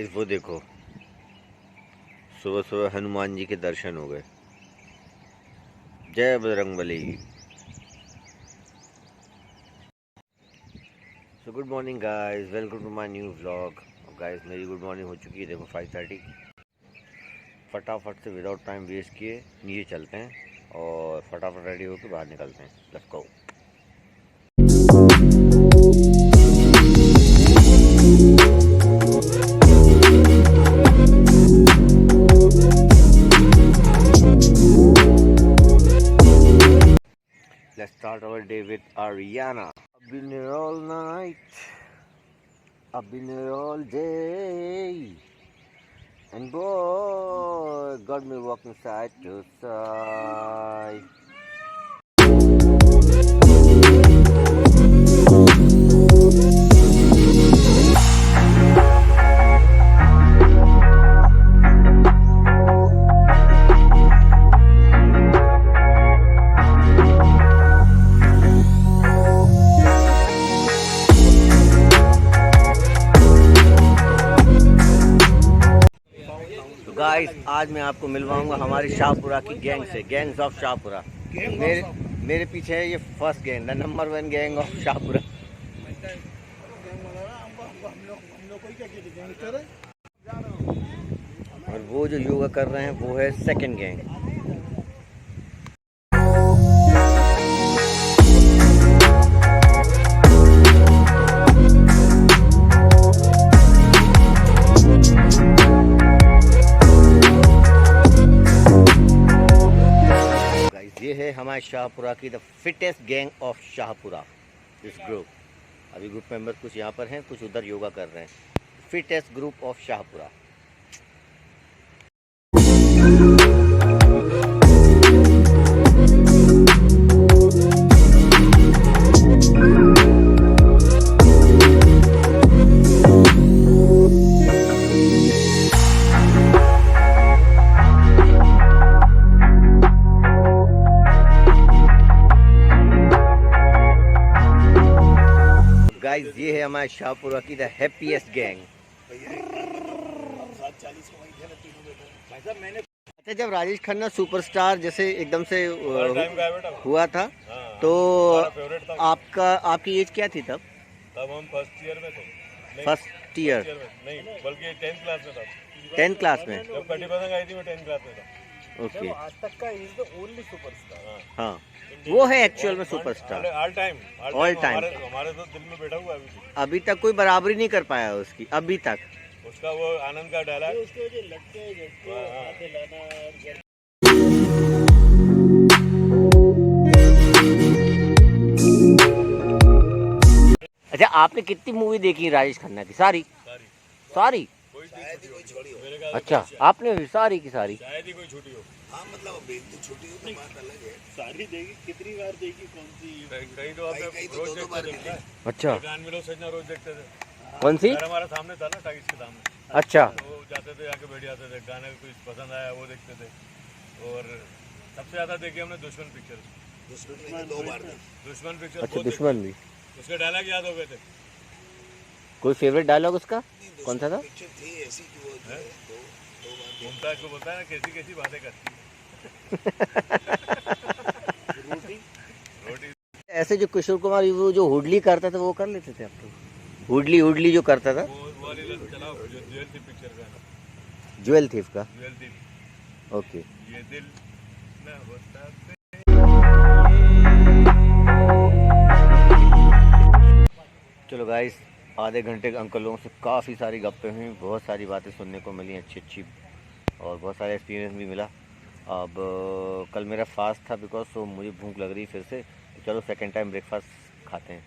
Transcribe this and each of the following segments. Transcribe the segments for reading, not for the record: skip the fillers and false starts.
Guys वो देखो, सुबह सुबह हनुमान जी के दर्शन हो गए। जय Bajrangbali. So good morning guys, welcome to my new vlog. Guys मेरी गुड मॉर्निंग हो चुकी है, देखो 5:30। फटाफट से विदाउट टाइम वेस्ट किए नीचे चलते हैं और फटाफट रेडी होकर बाहर निकलते हैं। Let's go. Let's start our day with Ariana. I've been here all night, I've been here all day, and boy, got me walking side to side. Guys आज मैं आपको मिलवाऊंगा हमारी शाहपुरा की गैंग से, गैंग्स ऑफ शाहपुरा। मेरे पीछे है ये first gang, the number 1 gang of Shahpura. और वो जो योगा कर रहे हैं वो है सेकंड गैंग। ये है हमारे शाहपुरा की the fittest gang of Shahpura. This group, अभी ग्रुप मेंबर कुछ यहाँ पर हैं, कुछ उधर योगा कर रहे हैं। Fittest group of Shahpura. Guys ये है हमारे शाहपुरा की द हैप्पीएस्ट गैंग। अच्छा, जब राजेश खन्ना सुपरस्टार जैसे एकदम से हुआ था तो आपकी एज क्या थी तब? तब हम फर्स्ट ईयर में थे। फर्स्ट ईयर नहीं, बल्कि 10th क्लास में था। 10th क्लास में? जब कटी पतंग आई थी मैं 10th क्लास में था। ओके। आज तक का इज द ओनली सुपरस्टार। हाँ, वो है एक्चुअल में सुपरस्टार। ऑल टाइम हमारे तो दिल में बैठा हुआ है अभी तक कोई बराबरी नहीं कर पाया उसकी, अभी तक। उसका वो आनंद का डायलॉग। अच्छा, आपने कितनी मूवी देखी राजेश खन्ना की? सारी? अच्छा, आपने भी सारी की सारी? शायद ही कोई छुट्टी हो। हाँ, मतलब बेइज्जती छोटी हो तो बात अलग है। सारी देखी, कितनी बार देखी? कौन सी? कहीं तो आपने रोज देखते थे। अच्छा, गान मिलो सजना रोज देखते थे। कौन सी? हमारा सामने था ना, टाइग्स के सामने। अच्छा, वो जाते थे, आके बैठ जाते थे, गाने कुछ पसंद आया वो देखते थे। और सबसे ज्यादा देखी हमने दुश्मन पिक्चर। दुश्मन 2 बार देखी। दुश्मन पिक्चर। अच्छा दुश्मन भी। उसके डायलॉग याद हो गए थे। कोई फेवरेट डायलॉग उसका कौन सा था? पिक्चर थी ऐसी कि वो दो बार मुमताज को बोलता है ना, कैसी कैसी बातें करती है। रोटी ऐसे जो किशोर कुमार वो जो हुडली करता था वो कर लेते थे आप लोग? हुडली जो करता था, वो वाली चलाओ, जो ज्वेल थीफ पिक्चर का। ज्वेल थीफ का? Jewel thief. ओके। ये दिल ना होता। चलो गाइस, आधे घंटे के अंकल लोगों से काफ़ी सारी गप्पें हुई, बहुत सारी बातें सुनने को मिली अच्छी और बहुत सारा एक्सपीरियंस भी मिला। अब कल मेरा फास्ट था बिकॉज सो मुझे भूख लग रही फिर से, तो चलो सेकंड टाइम ब्रेकफास्ट खाते हैं।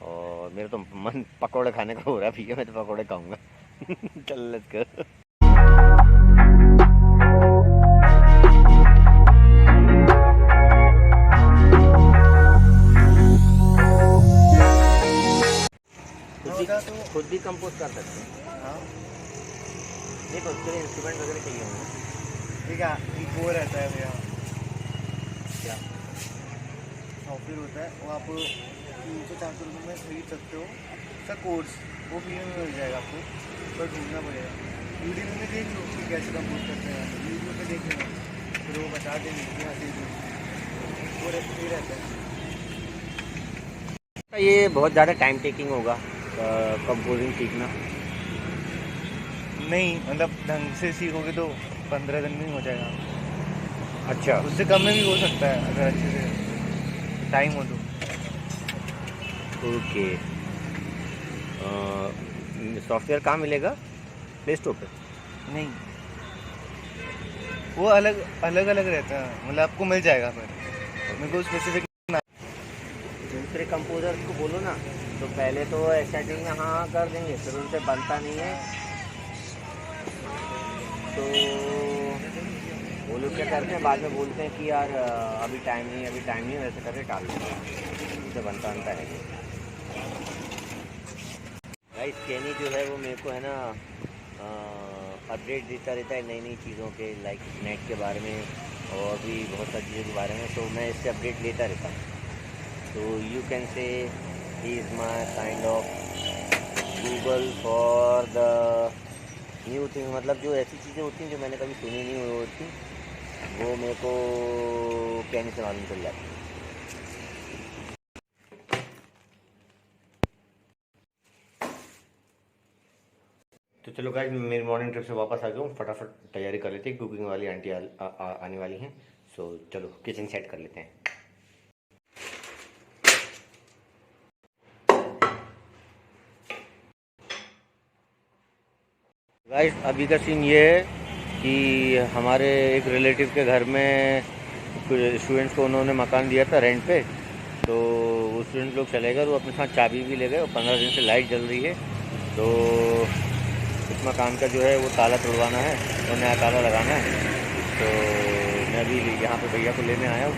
और मेरा तो मन पकौड़े खाने का हो रहा है भैया, मैं तो पकौड़े खाऊंगा। चल लेट्स गो। खुद भी कंपोस्ट कर सकते हैं। हाँ, नहीं तो उसके लिए इंस्ट्रूमेंट वगैरह चाहिए होंगे। ठीक है। वो रहता है भैया, क्या सॉफ्टवेयर होता है, वो आप 300-400 रुपये में खरीद सकते हो। उसका कोर्स वो फ्री में मिल जाएगा आपको, पर ढूंढना पड़ेगा। कैसे कंपोज करते हैं, यूट्यूब पे देख लेना, फिर वो बता देंगे कि हाँ ठीक है, वो रेसिपी रहता है। ये बहुत ज़्यादा टाइम टेकिंग होगा कंपोजिंग सीखना। नहीं मतलब ढंग से सीखोगे तो 15 दिन में ही हो जाएगा, अच्छा, उससे कम में भी हो सकता है अगर अच्छे से टाइम हो तो। ओके। सॉफ्टवेयर कहाँ मिलेगा? प्ले स्टोर पे? नहीं, वो अलग अलग अलग रहता है, मतलब आपको मिल जाएगा, पर मेरे को स्पेसिफिक। दूसरे कंपोजर्स को बोलो ना, तो पहले तो सेटिंग में हाँ कर देंगे, फिर उनसे बनता नहीं है तो वो लोग क्या करते हैं, बाद में बोलते हैं कि यार अभी टाइम नहीं, अभी टाइम नहीं, वैसे करके टाल देते हैं, उनसे बनता है। गाइस केनी जो है वो मेरे को है ना अपडेट देता रहता है नई नई चीज़ों के, लाइक नेट के बारे में और भी बहुत सारी चीज़ों के बारे में, तो मैं इससे अपडेट लेता रहता हूँ। तो you can say he is my kind of Google for the new thing, मतलब जो ऐसी चीज़ें होती हैं जो मैंने कभी सुनी नहीं होती, वो मेरे को कहने से मालूम चल जाती है। तो चलो गाइस, मेरी मॉर्निंग ट्रिप से वापस आ गया हूँ, फटाफट तैयारी कर लेते हैं, कुकिंग वाली आंटी आने वाली हैं। सो चलो किचन सेट कर लेते हैं। गाइस अभी का सीन ये है कि हमारे एक रिलेटिव के घर में स्टूडेंट्स को उन्होंने मकान दिया था रेंट पे, तो वो स्टूडेंट लोग चले गए, वो अपने साथ चाबी भी ले गए और 15 दिन से लाइट जल रही है। तो इस मकान का जो है वो ताला तुड़वाना है और नया ताला लगाना है। तो मैं भी यहाँ पे भैया को लेने आया हूँ,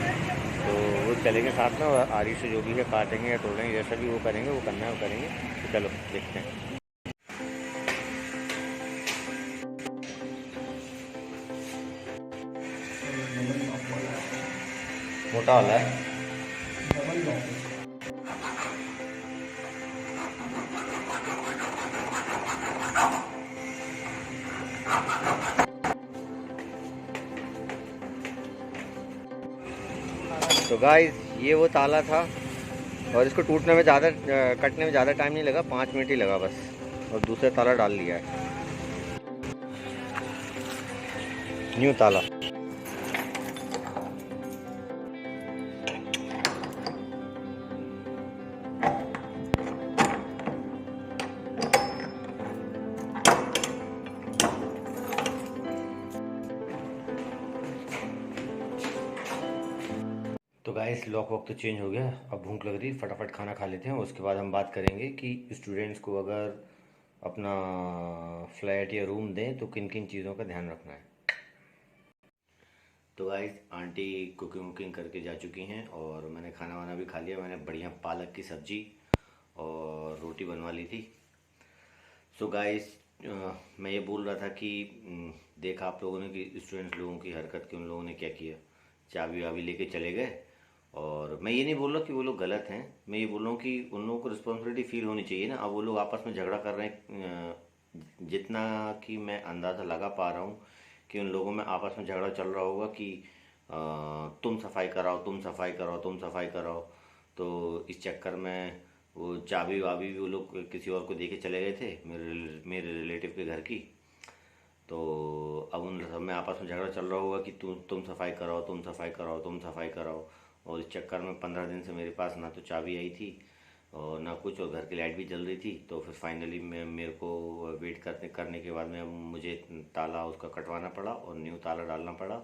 तो वो चलेंगे साथ में और आरी से जो भी है काटेंगे या तोड़ेंगे, जैसा भी वो करेंगे, वो करना है वो करेंगे। तो चलो देखते हैं। मोटा वाला है। तो गाइस ये वो ताला था और इसको टूटने में ज़्यादा कटने में ज़्यादा टाइम नहीं लगा, 5 मिनट ही लगा बस, और दूसरा ताला डाल लिया है, न्यू ताला। तो गाइस लॉक वॉक तो चेंज हो गया, अब भूख लग रही है, फटाफट खाना खा लेते हैं, उसके बाद हम बात करेंगे कि स्टूडेंट्स को अगर अपना फ्लैट या रूम दें तो किन किन चीज़ों का ध्यान रखना है। तो गाइस आंटी कुकिंग वुकिंग करके जा चुकी हैं और मैंने खाना वाना भी खा लिया। मैंने बढ़िया पालक की सब्ज़ी और रोटी बनवा ली थी। सो गाइस मैं ये बोल रहा था कि देखा आप लोगों ने कि स्टूडेंट्स लोगों की हरकत कि उन लोगों ने क्या किया, चाबी वाबी लेके चले गए। और मैं ये नहीं बोल रहा कि वो लोग गलत हैं, मैं ये बोल रहा हूँ कि उन लोगों को रिस्पॉन्सिबिलिटी फील होनी चाहिए ना। अब वो लोग आपस में झगड़ा कर रहे हैं, जितना कि मैं अंदाज़ा लगा पा रहा हूँ कि उन लोगों में आपस में झगड़ा चल रहा होगा कि तुम सफाई कराओ, तुम सफाई कराओ, तुम सफाई कराओ। तो इस चक्कर में वो चाबी वाबी भी वो लोग किसी और को दे के चले गए थे, मेरे रिलेटिव के घर की। तो अब उन सब में आपस में झगड़ा चल रहा होगा कि तुम सफाई कराओ, तुम सफाई कराओ, तुम सफाई कराओ। और इस चक्कर में 15 दिन से मेरे पास ना तो चाबी आई थी और ना कुछ, और घर की लाइट भी जल रही थी। तो फिर फाइनली मैं मेरे को वेट करने के बाद में अब मुझे ताला उसका कटवाना पड़ा और न्यू ताला डालना पड़ा।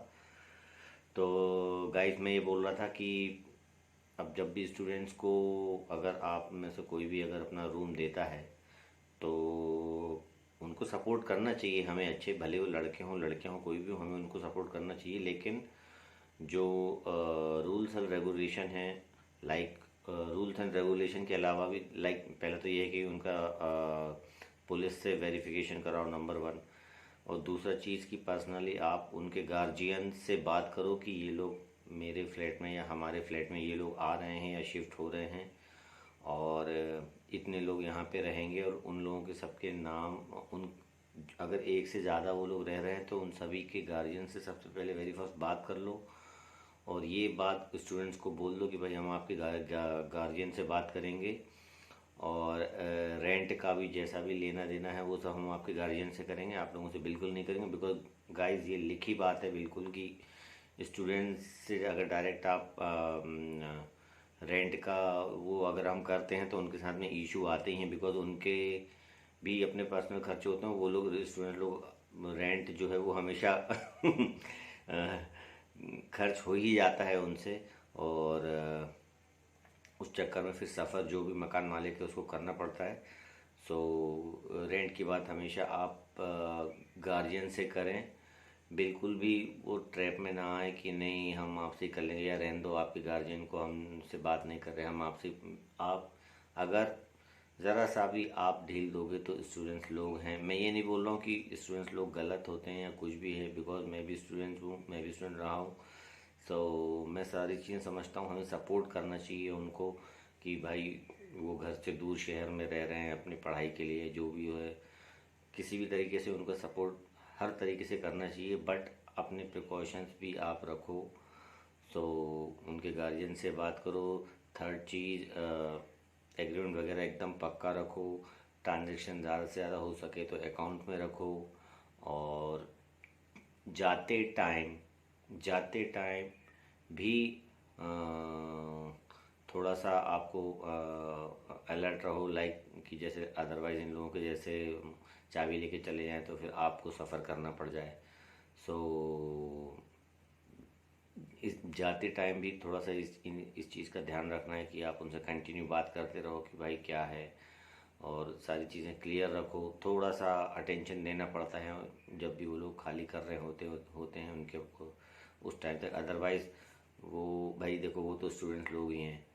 तो गाइस मैं ये बोल रहा था कि अब जब भी स्टूडेंट्स को, अगर आप में से कोई भी अगर अपना रूम देता है तो उनको सपोर्ट करना चाहिए हमें, अच्छे भले वो लड़के हों लड़कियां हों कोई भी हो, हमें उनको सपोर्ट करना चाहिए। लेकिन जो रूल्स एंड रेगुलेशन हैं, लाइक रूल्स एंड रेगुलेशन के अलावा भी, लाइक पहले तो ये है कि उनका पुलिस से वेरिफिकेशन कराओ, नंबर 1। और दूसरा चीज़ कि पर्सनली आप उनके गार्जियन से बात करो कि ये लोग मेरे फ्लैट में या हमारे फ्लैट में ये लोग आ रहे हैं या शिफ्ट हो रहे हैं और इतने लोग यहाँ पे रहेंगे और उन लोगों के सबके नाम, उन अगर एक से ज़्यादा वो लोग रह रहे हैं तो उन सभी के गार्जियन से सबसे पहले वेरी फर्स्ट बात कर लो, और ये बात स्टूडेंट्स को बोल दो कि भाई हम आपके गार्जियन से बात करेंगे, और रेंट का भी जैसा भी लेना देना है वो सब हम आपके गार्जियन से करेंगे, आप लोगों से बिल्कुल नहीं करेंगे। बिकॉज गाइस ये लिखी बात है बिल्कुल कि स्टूडेंट्स से अगर डायरेक्ट आप रेंट का वो अगर हम करते हैं तो उनके साथ में इशू आते ही हैं, बिकॉज उनके भी अपने पर्सनल खर्चे होते हैं। वो लोग स्टूडेंट लोग रेंट जो है वो हमेशा खर्च हो ही जाता है उनसे, और उस चक्कर में फिर सफ़र जो भी मकान मालिक है उसको करना पड़ता है। सो रेंट की बात हमेशा आप गार्जियन से करें, बिल्कुल भी वो ट्रैप में ना आए कि नहीं हम आपसे कर लेंगे या रहने दो आपके गार्जियन को, हमसे बात नहीं कर रहे हम आपसे। आप अगर ज़रा सा भी आप ढील दोगे तो स्टूडेंट्स लोग हैं, मैं ये नहीं बोल रहा हूँ कि स्टूडेंट्स लोग गलत होते हैं या कुछ भी है, बिकॉज मैं भी स्टूडेंट हूँ, मैं भी स्टूडेंट रहा हूँ। सो मैं सारी चीज़ें समझता हूँ, हमें सपोर्ट करना चाहिए उनको कि भाई वो घर से दूर शहर में रह रहे हैं अपनी पढ़ाई के लिए, जो भी है किसी भी तरीके से उनका सपोर्ट हर तरीके से करना चाहिए, बट अपने प्रिकॉशंस भी आप रखो। सो उनके गार्जियन से बात करो। थर्ड चीज़, एग्रीमेंट वगैरह एकदम पक्का रखो, ट्रांजेक्शन ज़्यादा से ज़्यादा हो सके तो अकाउंट में रखो, और जाते टाइम भी अ, थोड़ा सा आपको अलर्ट रहो, लाइक कि जैसे अदरवाइज़ इन लोगों के जैसे चाबी लेके चले जाएं तो फिर आपको सफ़र करना पड़ जाए। सो इस जाते टाइम भी थोड़ा सा इस चीज़ का ध्यान रखना है कि आप उनसे कंटिन्यू बात करते रहो कि भाई क्या है, और सारी चीज़ें क्लियर रखो। थोड़ा सा अटेंशन देना पड़ता है जब भी वो लोग खाली कर रहे होते हैं उनके उस टाइम तक, अदरवाइज़ वो भाई देखो वो तो स्टूडेंट्स लोग ही हैं,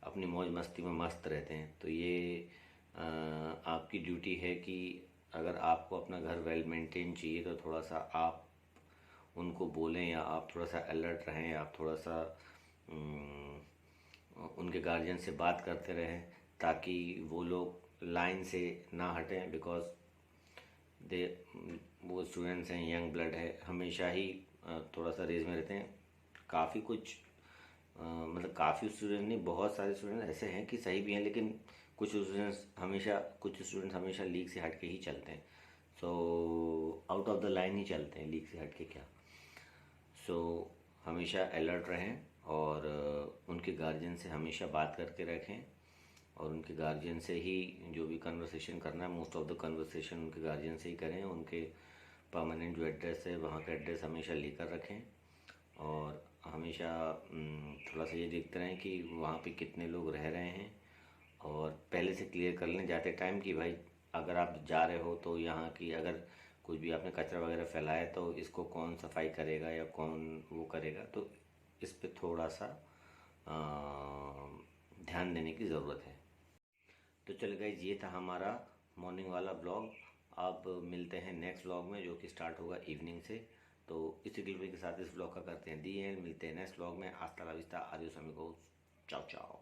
अपनी मौज मस्ती में मस्त रहते हैं। तो ये आपकी ड्यूटी है कि अगर आपको अपना घर वेल मेंटेन चाहिए तो थोड़ा सा आप उनको बोलें, या आप थोड़ा सा अलर्ट रहें, आप थोड़ा सा उनके गार्जियन से बात करते रहें ताकि वो लोग लाइन से ना हटें, बिकॉज दे वो स्टूडेंट्स हैं, यंग ब्लड है, हमेशा ही थोड़ा सा रेज में रहते हैं। काफ़ी कुछ मतलब काफ़ी स्टूडेंट नहीं, बहुत सारे स्टूडेंट ऐसे हैं कि सही भी हैं, लेकिन कुछ स्टूडेंट्स हमेशा लीग से हट के ही चलते हैं। So out of the line ही चलते हैं, लीग से हट के क्या। सो हमेशा अलर्ट रहें, और उनके गार्जियन से हमेशा बात करके रखें, और उनके गार्जियन से ही जो भी कन्वर्सेशन करना है, मोस्ट ऑफ द कन्वर्सेशन उनके गार्जियन से ही करें। उनके परमानेंट जो एड्रेस है वहाँ का एड्रेस हमेशा लेकर रखें, और हमेशा थोड़ा सा ये देखते रहें कि वहाँ पे कितने लोग रह रहे हैं, और पहले से क्लियर कर लें जाते टाइम कि भाई अगर आप जा रहे हो तो यहाँ की अगर कुछ भी आपने कचरा वगैरह फैलाया तो इसको कौन सफाई करेगा या कौन वो करेगा, तो इस पे थोड़ा सा ध्यान देने की ज़रूरत है। तो चलो गाइज, ये था हमारा मॉर्निंग वाला ब्लॉग। अब मिलते हैं नेक्स्ट ब्लॉग में जो कि स्टार्ट होगा इवनिंग से। तो इसी क्लिप के साथ इस ब्लॉग का करते हैं दी एंड। मिलते हैं नेक्स्ट ब्लॉग में। हasta la vista, adiós amigos, चाओ चाओ।